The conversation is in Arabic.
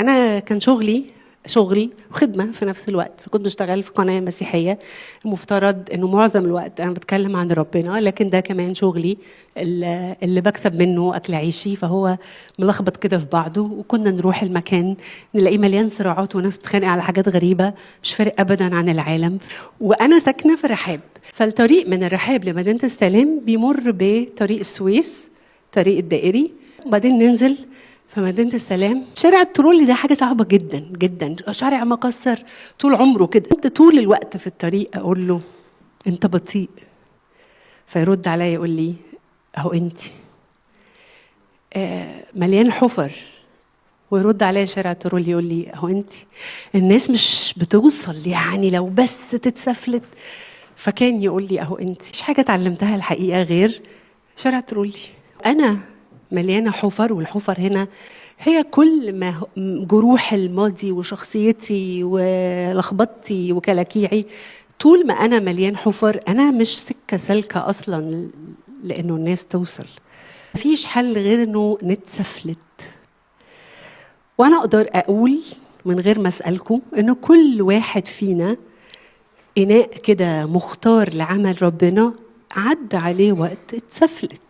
أنا كان شغل وخدمة في نفس الوقت، فكنت بشتغل في قناة مسيحية. المفترض إنه معظم الوقت أنا بتكلم عن ربنا، لكن ده كمان شغلي اللي بكسب منه أكل عيشي، فهو ملخبط كده في بعضه. وكنا نروح المكان نلاقيه مليان صراعات وناس بتتخانق على حاجات غريبة مش فارق أبدا عن العالم. وأنا ساكنة في الرحاب، فالطريق من الرحاب لمدينة السلام بيمر بطريق السويس، طريق الدائري، وبعدين ننزل في مدينة السلام. شارع الترولي ده حاجة صعبة جدا جدا، شارع مكسر طول عمره كده. كنت طول الوقت في الطريق أقول له أنت بطيء، فيرد عليا يقول لي أهو أنت. مليان حفر، ويرد عليا شارع الترولي يقول لي أهو أنت. الناس مش بتوصل، يعني لو بس تتسفلت. فكان يقول لي أهو أنت. مش حاجة اتعلمتها الحقيقة غير شارع الترولي. أنا مليانة حفر، والحفر هنا هي كل ما جروح الماضي وشخصيتي ولخبطتي وكلاكيعي. طول ما أنا مليان حفر، أنا مش سكة سالكة أصلا لأنه الناس توصل. مفيش حل غير أنه نتسفلت. وأنا أقدر أقول من غير ما أسألكم أنه كل واحد فينا إناء كده مختار لعمل ربنا، عدى عليه وقت اتسفلت.